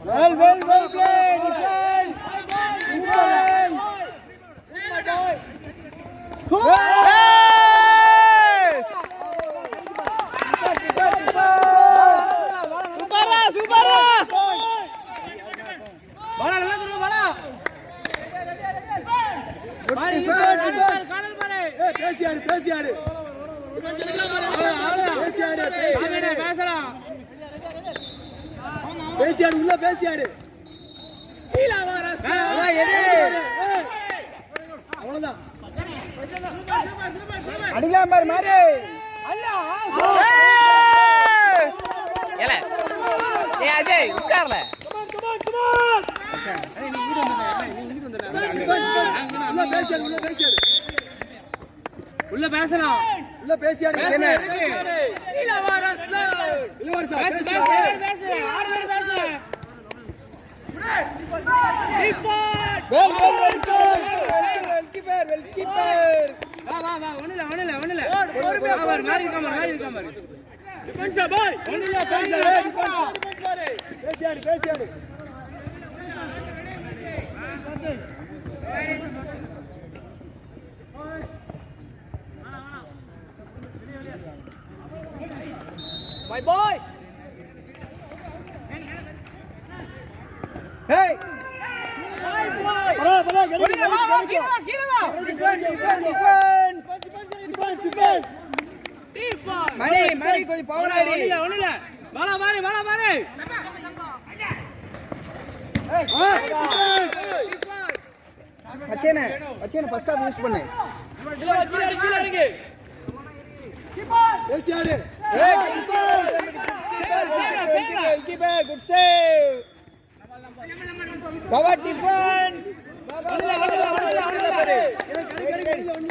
Well played. Defense. பேசியாடு உள்ள பேசியாடு அவ்வளவுதான் அடிக்கலாம் பாரு மாறி அஜய் உட்கார்ல உள்ள பேசலாம் உள்ள பேசியாடு பேசியாடு My boy. Hey. Bala, Mari, கொஞ்சம் பவர் ஆடி. ஒண்ணுல. பாலா மாரி. வச்சேனே ஃபர்ஸ்ட் ஆஃப் யூஸ் பண்ணு. கீழ அடிங்க. பேசியாடு. ஏய் keeper good save. Power defense.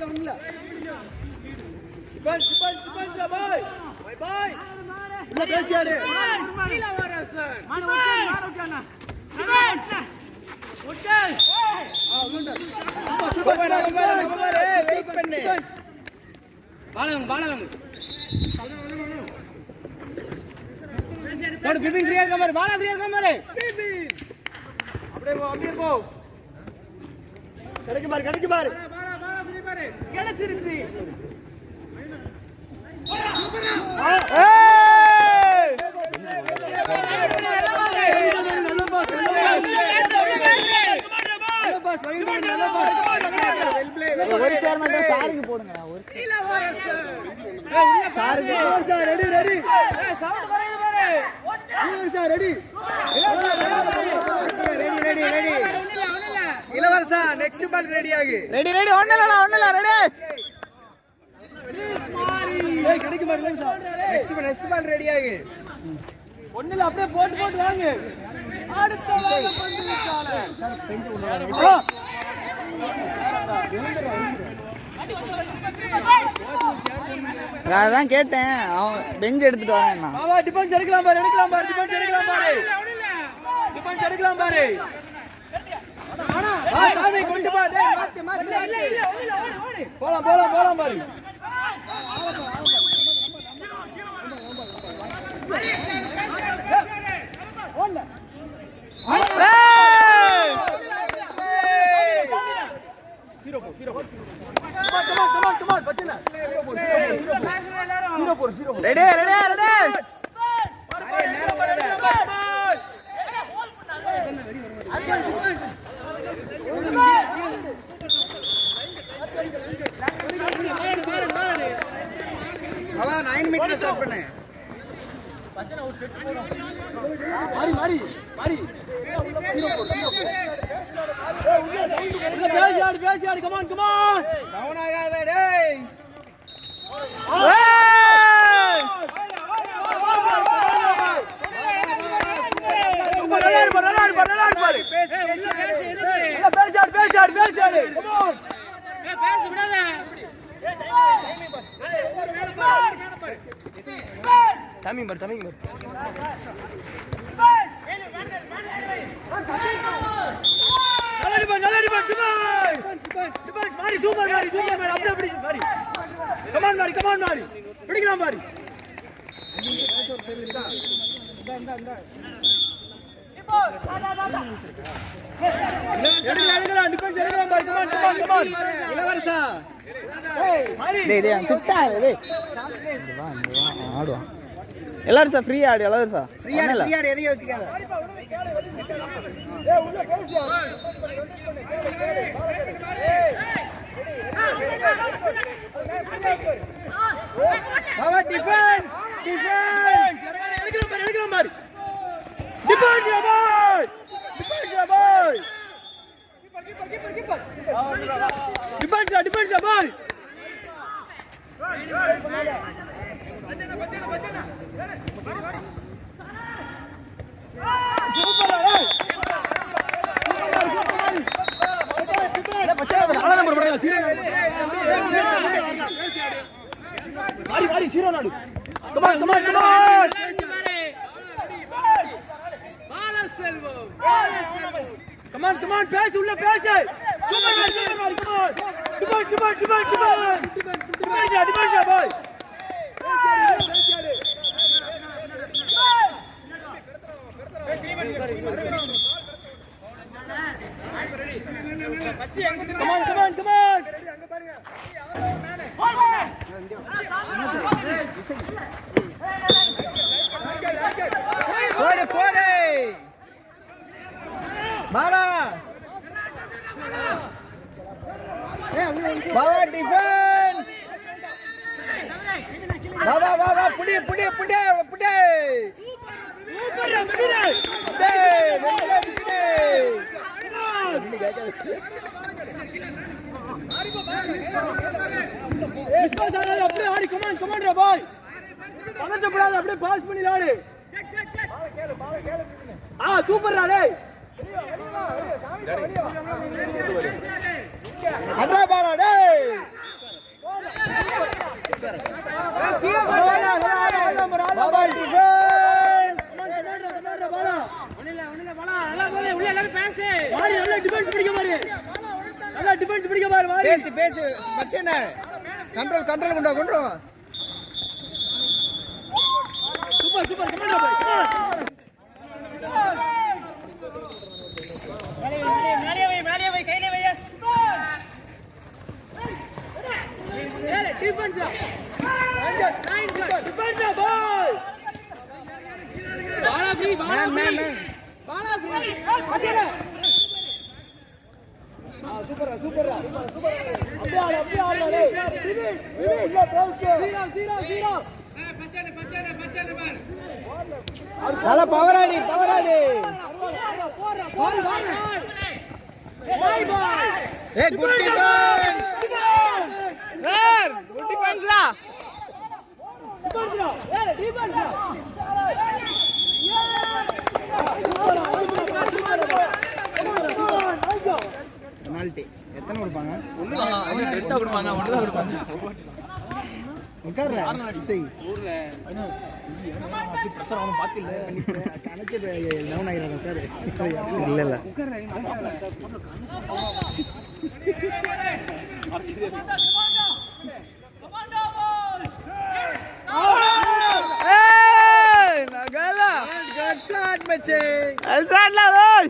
ஒண்ணுல. Defense boy. Bye. உள்ள பேசியாடு. கீழ வர சார். மாடு ஓகே. சூப்பர். வெயிட் பண்ணு. பாலவங்க போடு பிபிங் ஃப்ரீயா இருக்க மாதிரி பாலா ஃப்ரீயா இருக்க மாதிரி பிபிங் அப்படியே போ கடைக்கு பாரு பாலா ஃப்ரீ பாரு கிடைச்சிருச்சு ஒரு சேர் மட்டும் சாருக்கு போடுங்க ஒரு சாருக்கு சார் ரெடி சவுண்ட் குறையுது பாரு சார் ரெடி இளவரசா நெக்ஸ்ட் பால் ரெடி ஆகு ரெடி ஒண்ணல ரெடி ஏய் கடைக்கு பாரு சார் நெக்ஸ்ட் பால் ரெடி ஆகு ஒண்ணல அப்படியே போட்டு வாங்க அடுத்த வாங்க பந்து சால சார் பெஞ்ச் உள்ள அதான் கேட்டேன் அவன் பெஞ்ச் எடுத்துட்டு வரேன்னா பாவா டிஃபென்ஸ் எடுக்கலாம் பாரு டிஃபென்ஸ் எடுக்கலாம் பாரு ஆ சாமி கொண்டு பா டேய் மாத்து இல்ல போலாம் பாரு ரெடி அவா 9 மீட்டர் ஸ்டார்ட் பண்ணு பச்சனா ஒரு செட் போடு மாரி பேசி கம் ஆன் டவுன் ஆகாத டேய் டைமிங் பாரு நல்லடி மாரி சூப்பர் மாரி அப்படியே மாரி கமான் மாரி பிடிக்கலாம் மாரி இந்த இளவரசா ஆடுவான் எல்லாரும் சார் ஃப்ரீ ஆடு எல்லாரும் சார் ஃப்ரீயா எதையும் யோசிக்காத பாபா டிஃபென்ஸ் எடுக்கிற மாதிரி defence bye defence bye Come on, பேசு உள்ள பேசு super defence bye Come on. போடு பாலா டிஃபென்ஸ் வா புடி அப்படியே ஆடி கமான் பாய் பதட்டப்படாத அப்படியே பாஸ் பண்ணி ஆடு சூப்பர் டேய் அட்ரா பாலா டேய் பாபா டிஃபென்ஸ் பாலா ஒண்ணுல பாலா நல்லா போடு உள்ள எல்லாரும் பேசு வாடி நல்லா டிஃபென்ஸ் பிடிக்க பாரு வாடி பேசு மச்சனே கண்ட்ரோல் கொண்டு வா சூப்பர் கமாண்டா பாய் மேலே வை கையில வை டிஃபென்ஸ் பாய் பாலா ஃப்ரீ மேன் பாலா ஃப்ரீ அடில சூப்பர் அப்படியே ஆடு டேய் இல்ல ப்ளவுஸ் 0 பச்சனை பார் நல்ல பவர் ஆடி போற bye good defence good டிஃபென்ஸ்ரா penalty எத்தனை கொடுப்பாங்க ரெண்டா கொடுப்பாங்க ஒண்ணுதான் கொடுப்பாங்க உட்கார்ற இசை ஊர்ல அப்படி பிரஷர் அவன் பாத்தில்ல கனெக்ட் டவுன் ஆயிராத உட்காரு இல்ல உட்கார்ற ஏய் நகலா குட் ஷாட் மச்சே ஷாட் லா ரோய்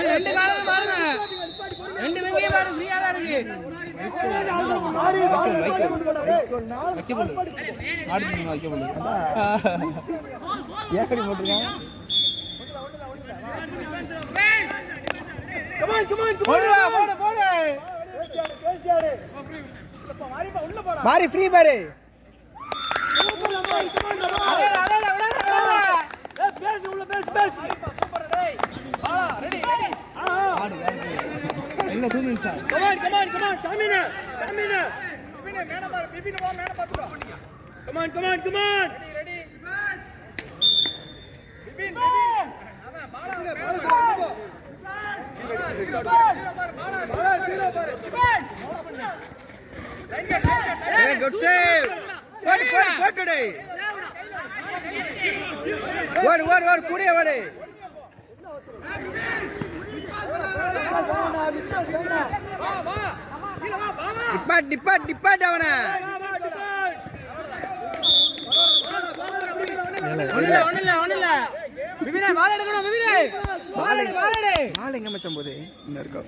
ரெண்டு காலம் மாறுங்க ரெண்டு விக்கெட் பாரு ஃப்ரீயா தான் இருக்கு ஏக்கடி போட்டுருக்காங்க மாறி ஃப்ரீ பாரு என்ன தூங்கி sir good save what today what kudiya vade dippat avana onilla விபினே பால் எடுக்கணும் விபினே பால் எங்க மச்சான் போதே இந்த இருக்கா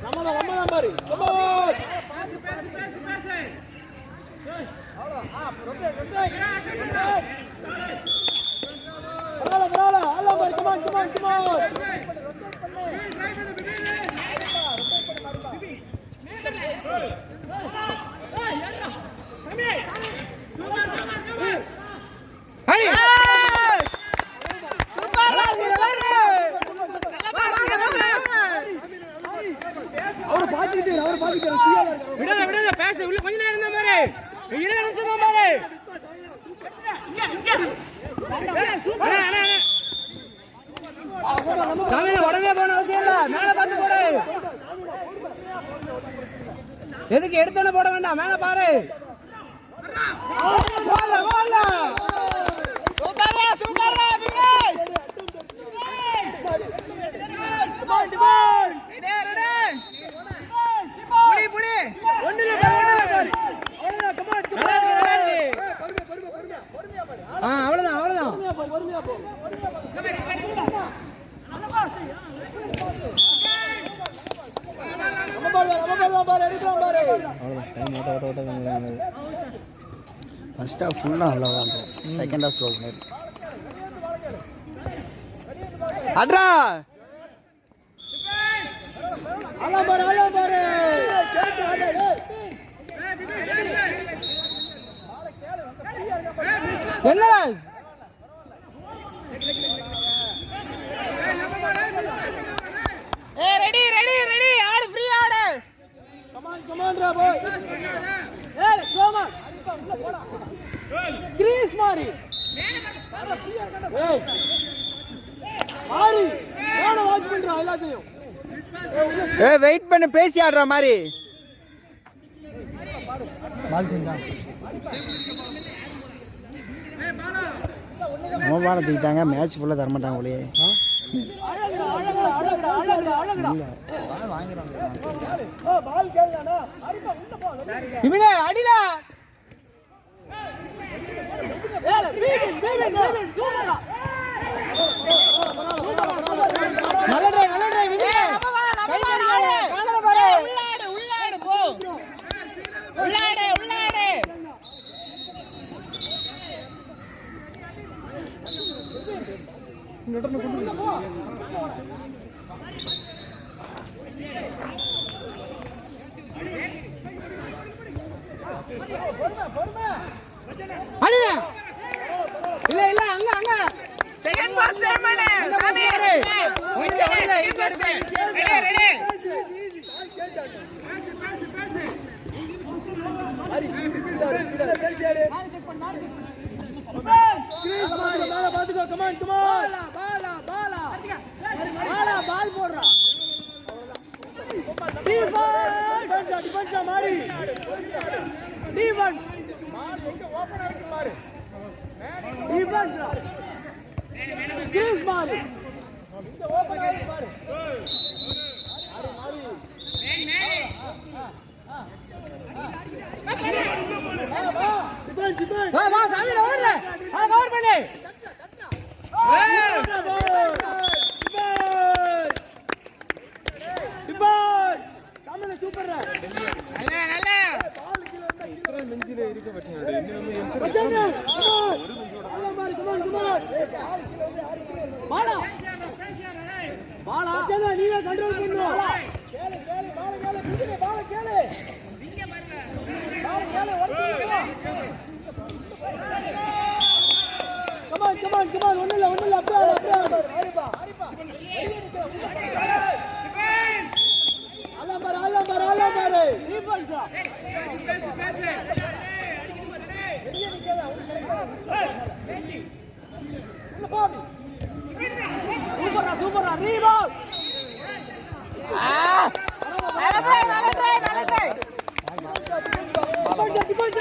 நம்மதான் பாரு விடாத பேச உள்ள கொஞ்ச நேரம் இருந்தா பாரு 20 நிமிஷம் தான் பாரு சாமி உடனே போன அவசியம் இல்ல மேல பார்த்து போடு எதுக்கு எடுத்தோன்னு போட வேண்டாம் மேல பாரு சூப்பரா விவேக் புடி ஒண்ணுல பாரு அவ்வளவுதான் பொறுமையா போ ஃபர்ஸ்ட் ஹாஃப் ஃபுல்லா நல்லா விளையாண்டோம் செகண்ட் ஹாஃப் ஸ்லோ பண்ணி அட்ரா என்னடா ரெடி ஆடு ஃப்ரீ ஆடு கமான் ரா பாய் ஏய் சோமா போடா கிரீஸ் மாரி ஏய் மாரி நானே வாட்ச் பண்றேன் எல்லாத்தையும் வெயிட் பண்ணு பேசி ஆடுற மாதிரி பால் செஞ்சா பால தூக்கிட்டாங்க மேட்ச் ஃபுல்லாக தரமாட்டாங்க ஒளியே அடிடா இல்ல அங்க செகண்ட் பாஸ் சேமனே சாமி ரெடி கிரீஸ் மேல பாத்துக்கோ கமான் பால் போடுறா டிஃபென்ஸ் மாரி டிஃபென்ஸ் மார் எங்க ஓபன் ஆயிட்டு பாரு டிஃபென்ஸ் கிரீஸ் மாரி இங்க ஓபன் ஆயிட்டு பாரு மாரி டிஃபென்ஸ் வா சாமி ஓடுற கவர் பண்ணு நீங்க கண்ட்ரோல் பண்ணு. கேளு கேளு பால கேளு பிடிங்க பால கேளு. நீங்க பாருங்க. பால கேளு ஓடுங்க. Come on ஒண்ணுல அப்படியே ஆரிப்பா. ஆலம் பாரு. ரீபால்ஸ். பேசு. வெளிய நிக்காத உள்ள போ. சூப்பரா ரீபால். நல்ல try. Defence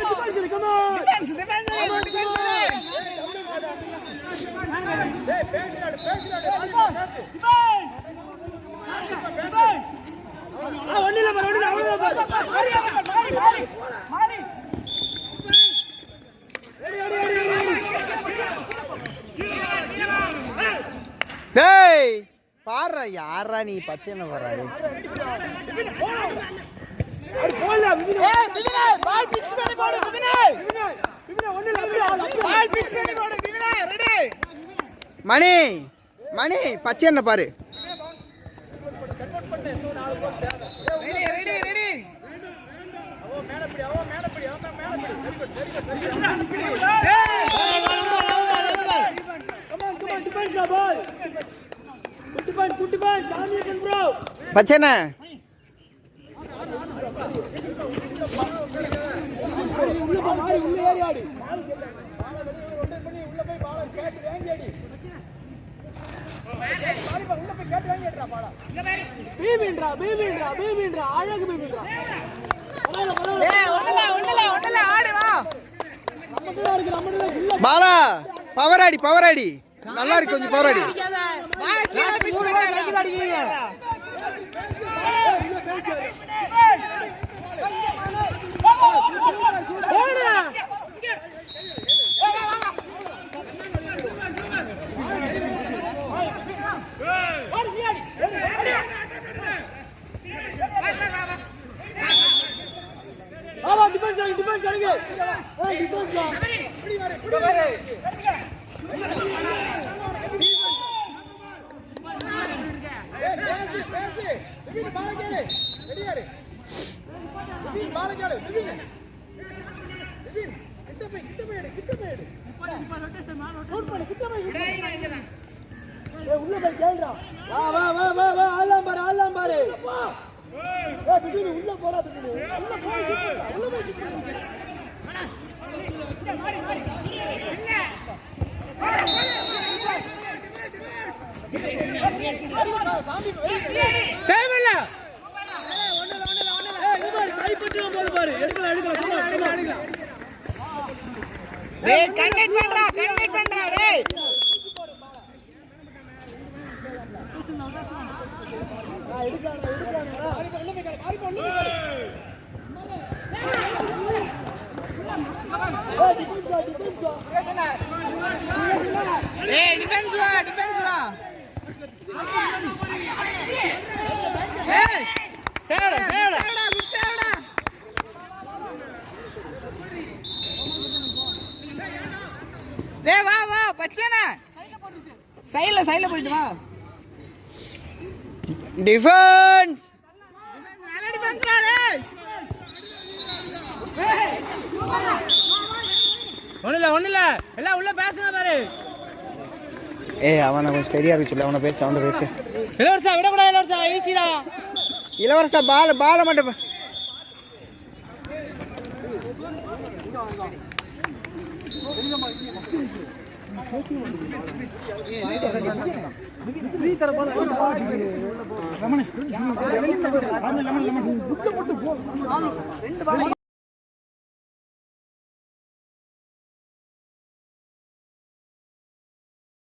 come on. Defence. டேய் பேசினாடு. ஒண்ணுல மாறி. டேய் பாரு யாரா நீ பச்சைன வராது. பால் பிச் பண்ணி போடு ரெடி. மணி பச்சைன பாரு. ரெடி. பச்சைன பாலா பவர் அடி நல்லா இருக்கு. கொஞ்சம் பவர் அடி. உள்ள போய் கேளுடா. வா ஆலாம் பாரு. உள்ள போடா உள்ள போய் வா பச்சைனா சைடுல போயிட்டு வா. டிஃபென்ஸ் நல்ல டிஃபென்ஸ்டா டேய். ஒண்ணுல எல்லாம் உள்ள பேசுங்க பாரு. அவனை கொஞ்சம் ஸ்டெடியா இருக்கு சொல்ல. அவனை பேசு. இளவரசா விடக்கூடாது. இளவரசா ஈஸிடா. இளவரசா பால மட்டும் ரமண